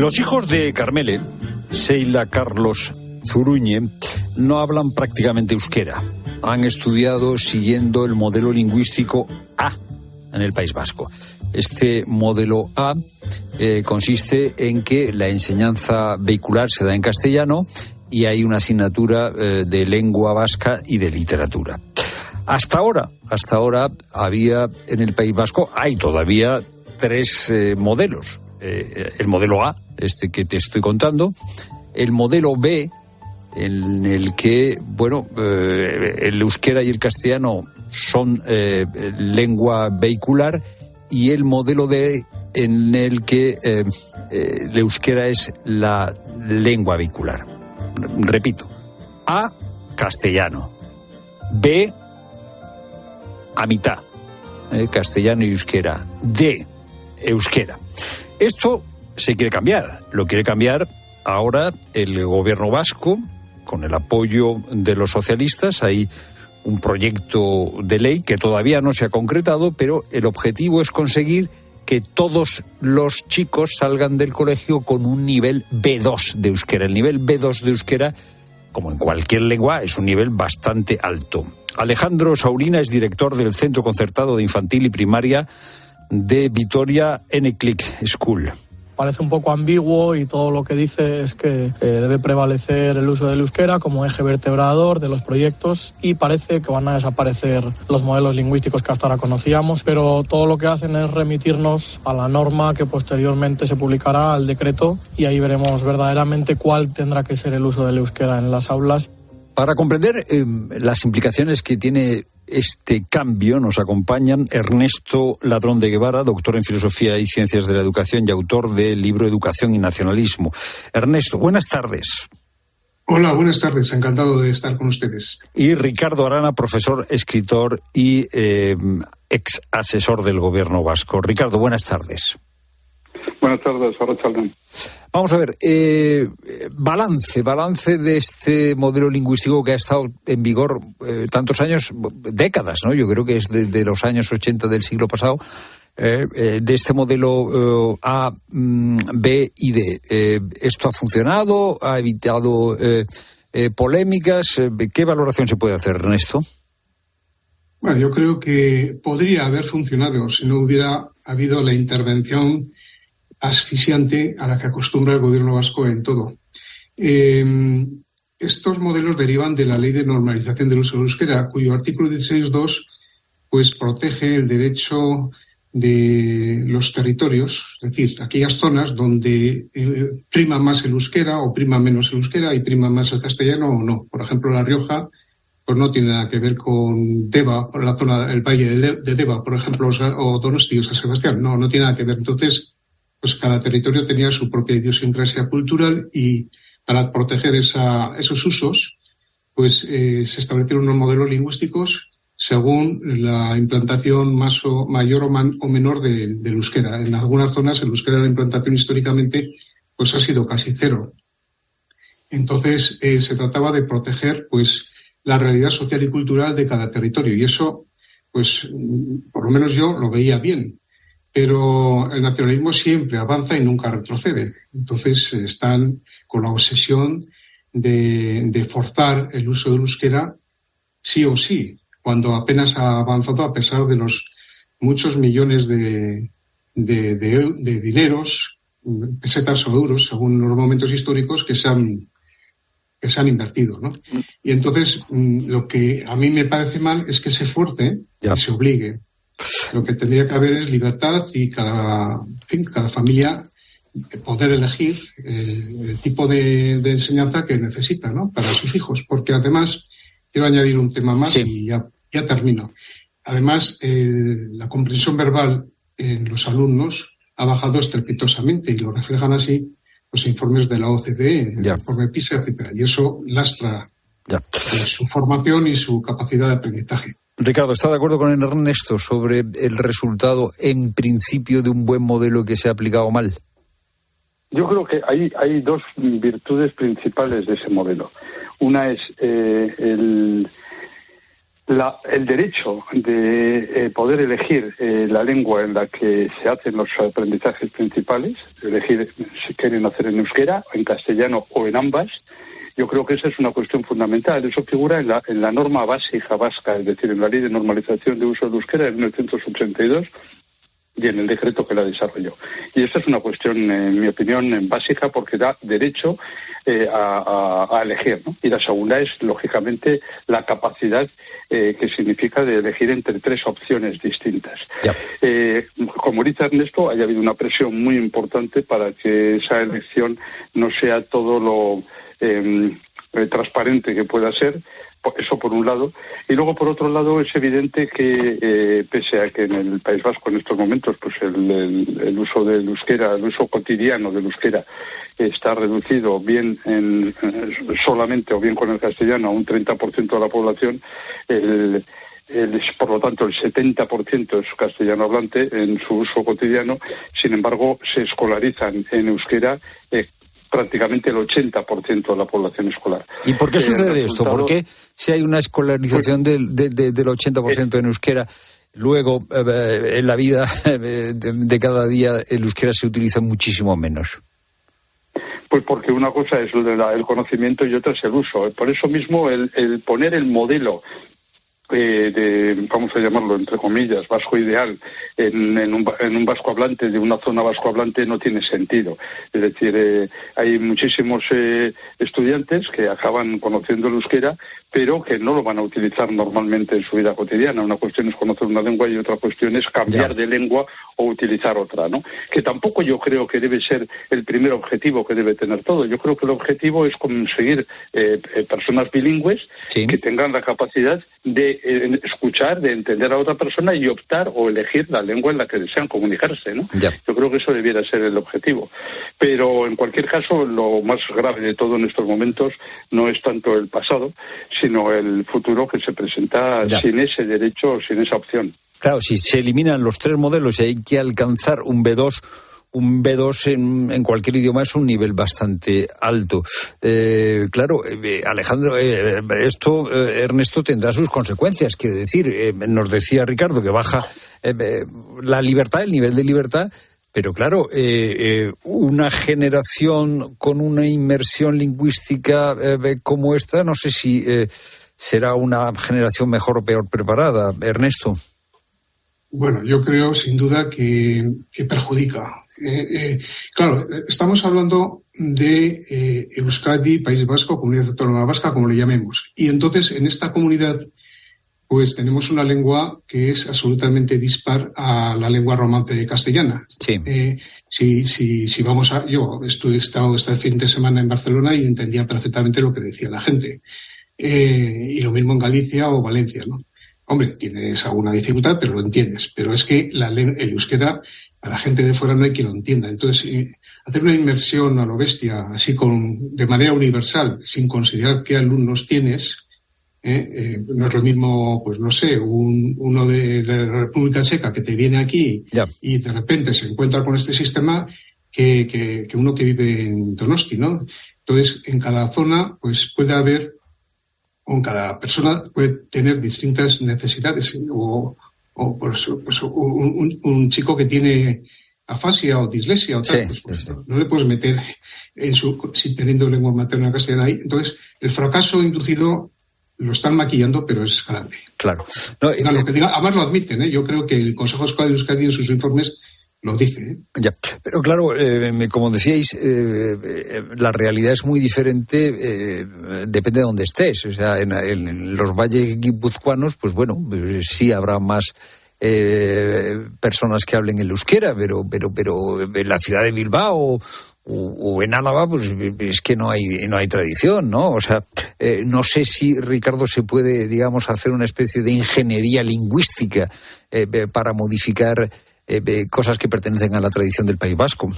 Los hijos de Carmele, Seila, Carlos, Zuruñe, no hablan prácticamente euskera. Han estudiado siguiendo el modelo lingüístico A en el País Vasco. Este modelo A consiste en que la enseñanza vehicular se da en castellano y hay una asignatura de lengua vasca y de literatura. Hasta ahora había en el País Vasco, hay todavía 3 modelos. El modelo A, este que te estoy contando, el modelo B, en el que, el euskera y el castellano son lengua vehicular, y el modelo D, en el que el euskera es la lengua vehicular. Repito, A, castellano, B, a mitad, castellano y euskera, D, euskera. Esto se quiere cambiar, lo quiere cambiar ahora el gobierno vasco, con el apoyo de los socialistas. Hay un proyecto de ley que todavía no se ha concretado, pero el objetivo es conseguir que todos los chicos salgan del colegio con un nivel B2 de euskera. El nivel B2 de euskera, como en cualquier lengua, es un nivel bastante alto. Alejandro Saurina es director del Centro Concertado de Infantil y Primaria de Vitoria Eneclic School. Parece un poco ambiguo y todo lo que dice es que debe prevalecer el uso del euskera como eje vertebrador de los proyectos, y parece que van a desaparecer los modelos lingüísticos que hasta ahora conocíamos, pero todo lo que hacen es remitirnos a la norma que posteriormente se publicará, al decreto, y ahí veremos verdaderamente cuál tendrá que ser el uso del euskera en las aulas. Para comprender las implicaciones que tiene este cambio, nos acompañan Ernesto Ladrón de Guevara, doctor en Filosofía y Ciencias de la Educación y autor del libro Educación y Nacionalismo. Ernesto, buenas tardes. Hola, buenas tardes. Encantado de estar con ustedes. Y Ricardo Arana, profesor, escritor y ex asesor del gobierno vasco. Ricardo, buenas tardes. Buenas tardes, Arratsalde. Vamos a ver, balance de este modelo lingüístico que ha estado en vigor tantos años, décadas, ¿no? Yo creo que es de los años 80 del siglo pasado, de este modelo A, B y D. ¿Esto ha funcionado? ¿Ha evitado polémicas? ¿Qué valoración se puede hacer, Ernesto? Bueno, yo creo que podría haber funcionado si no hubiera habido la intervención asfixiante a la que acostumbra el gobierno vasco en todo. Estos modelos derivan de la Ley de Normalización del Uso del Euskera, cuyo artículo 16.2 pues protege el derecho de los territorios, es decir, aquellas zonas donde prima más el euskera o prima menos el euskera y prima más el castellano o no. Por ejemplo, La Rioja pues no tiene nada que ver con Deva, la zona, el valle de Deva, por ejemplo, o Donosti o San Sebastián. No tiene nada que ver. Entonces, pues cada territorio tenía su propia idiosincrasia cultural, y para proteger esos usos, pues se establecieron unos modelos lingüísticos según la implantación mayor o menor del euskera. En algunas zonas el euskera, la implantación históricamente, pues ha sido casi cero. Entonces se trataba de proteger pues la realidad social y cultural de cada territorio, y eso, pues por lo menos yo lo veía bien. Pero el nacionalismo siempre avanza y nunca retrocede. Entonces están con la obsesión de forzar el uso del euskera sí o sí, cuando apenas ha avanzado, a pesar de los muchos millones de dineros, pesetas o euros, según los momentos históricos, que se han invertido, ¿no? Y entonces lo que a mí me parece mal es que se fuerce y se obligue. Lo que tendría que haber es libertad y cada familia poder elegir el tipo de enseñanza que necesita, ¿no?, para sus hijos. Porque además, quiero añadir un tema más y ya termino. Además, la comprensión verbal en los alumnos ha bajado estrepitosamente, y lo reflejan así los informes de la OCDE, el informe PISA, etcétera. Y eso lastra su formación y su capacidad de aprendizaje. Ricardo, ¿está de acuerdo con Ernesto sobre el resultado, en principio, de un buen modelo que se ha aplicado mal? Yo creo que hay dos virtudes principales de ese modelo. Una es el derecho de poder elegir la lengua en la que se hacen los aprendizajes principales, elegir si quieren hacer en euskera, en castellano o en ambas, yo creo que esa es una cuestión fundamental. Eso figura en la norma básica vasca, es decir, en la Ley de Normalización de Uso del Euskera de 1982 y en el decreto que la desarrolló. Y esta es una cuestión, en mi opinión, básica, porque da derecho a elegir, ¿no? Y la segunda es, lógicamente, la capacidad que significa de elegir entre tres opciones distintas. Como dice Ernesto, haya habido una presión muy importante para que esa elección no sea todo lo transparente que pueda ser. Eso por un lado. Y luego, por otro lado, es evidente que, pese a que en el País Vasco en estos momentos pues el uso del euskera, el uso cotidiano del euskera está reducido bien solamente o bien con el castellano a un 30% de la población, por lo tanto el 70% es castellano hablante en su uso cotidiano. Sin embargo, se escolarizan en euskera prácticamente el 80% de la población escolar. ¿Y por qué sucede esto? ¿Por qué si hay una escolarización del 80% en euskera, luego en la vida de cada día el euskera se utiliza muchísimo menos? Pues porque una cosa es el conocimiento y otra es el uso. Por eso mismo el poner el modelo vamos a llamarlo entre comillas, vasco ideal en un vasco hablante de una zona vasco hablante no tiene sentido. Es decir, hay muchísimos estudiantes que acaban conociendo el euskera, pero que no lo van a utilizar normalmente en su vida cotidiana. Una cuestión es conocer una lengua y otra cuestión es cambiar de lengua o utilizar otra, ¿no? Que tampoco yo creo que debe ser el primer objetivo que debe tener todo. Yo creo que el objetivo es conseguir personas bilingües que tengan la capacidad de escuchar, de entender a otra persona y optar o elegir la lengua en la que desean comunicarse, ¿no? Yo creo que eso debiera ser el objetivo. Pero en cualquier caso, lo más grave de todo en estos momentos no es tanto el pasado, sino el futuro que se presenta sin ese derecho o sin esa opción. Claro, si se eliminan los tres modelos y hay que alcanzar un B2 en cualquier idioma es un nivel bastante alto. Claro, Alejandro, Ernesto, tendrá sus consecuencias. Quiere decir, nos decía Ricardo que baja la libertad, el nivel de libertad, pero claro, una generación con una inmersión lingüística como esta, no sé si será una generación mejor o peor preparada. Ernesto. Bueno, yo creo sin duda que perjudica. Claro, estamos hablando de Euskadi, País Vasco, Comunidad Autónoma Vasca, como le llamemos. Y entonces, en esta comunidad, pues tenemos una lengua que es absolutamente dispar a la lengua romance castellana. Si vamos a... Yo he estado este fin de semana en Barcelona y entendía perfectamente lo que decía la gente. Y lo mismo en Galicia o Valencia, ¿no? Hombre, tienes alguna dificultad, pero lo entiendes. Pero es que el euskera, a la gente de fuera no hay quien lo entienda. Entonces, hacer una inmersión a lo bestia, así de manera universal, sin considerar qué alumnos tienes, no es lo mismo, pues no sé, uno de la República Checa que te viene aquí y de repente se encuentra con este sistema que uno que vive en Donosti, ¿no? Entonces, en cada zona, pues puede haber, o cada persona puede tener distintas necesidades, o pues un chico que tiene afasia o dislexia o tal, no le puedes meter si teniendo lengua materna castellana ahí. Entonces, el fracaso inducido lo están maquillando, pero es grande. Claro. Lo que diga, además lo admiten, yo creo que el Consejo Escolar de Euskadi en sus informes lo dice. Ya, pero claro, como decíais, la realidad es muy diferente, depende de dónde estés. O sea, en los valles guipuzcoanos, pues bueno, sí habrá más personas que hablen el euskera, pero en la ciudad de Bilbao o en Álava, pues es que no hay tradición, ¿no? O sea, no sé si, Ricardo, se puede, digamos, hacer una especie de ingeniería lingüística para modificar cosas que pertenecen a la tradición del País Vasco.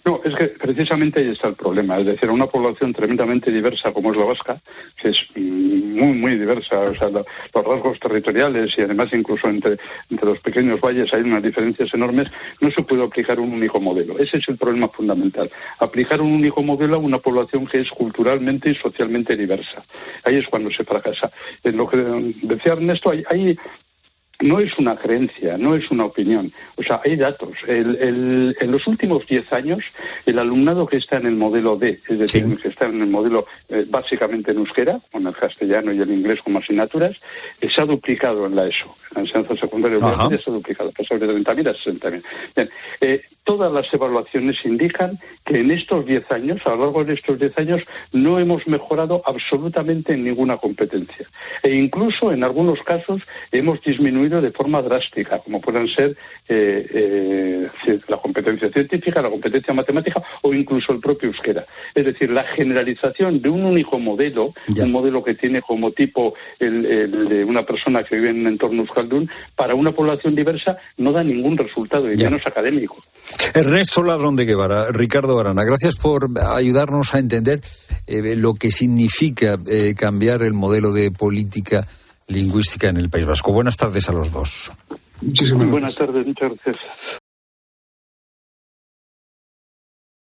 No, es que precisamente ahí está el problema. Es decir, una población tremendamente diversa como es la vasca, que es muy, muy diversa, o sea, los rasgos territoriales y además incluso entre los pequeños valles hay unas diferencias enormes, no se puede aplicar un único modelo. Ese es el problema fundamental. Aplicar un único modelo a una población que es culturalmente y socialmente diversa. Ahí es cuando se fracasa. En lo que decía Ernesto, hay no es una creencia, no es una opinión. O sea, hay datos. En los últimos 10 años, el alumnado que está en el modelo D, es decir, que está en el modelo básicamente en euskera, con el castellano y el inglés como asignaturas, se ha duplicado en la ESO. En la enseñanza secundaria obligatoria se ha duplicado, pasado de 30.000 a 60.000. Bien, todas las evaluaciones indican que en estos 10 años, a lo largo de estos 10 años, no hemos mejorado absolutamente en ninguna competencia. E incluso, en algunos casos, hemos disminuido de forma drástica, como puedan ser la competencia científica, la competencia matemática o incluso el propio euskera. Es decir, la generalización de un único modelo, un modelo que tiene como tipo el de una persona que vive en un entorno euskaldún, para una población diversa no da ningún resultado, y menos académico. Ernesto Ladrón de Guevara, Ricardo Arana, gracias por ayudarnos a entender lo que significa cambiar el modelo de política lingüística en el País Vasco. Buenas tardes a los dos. Muchísimas gracias. Buenas tardes, muchas gracias.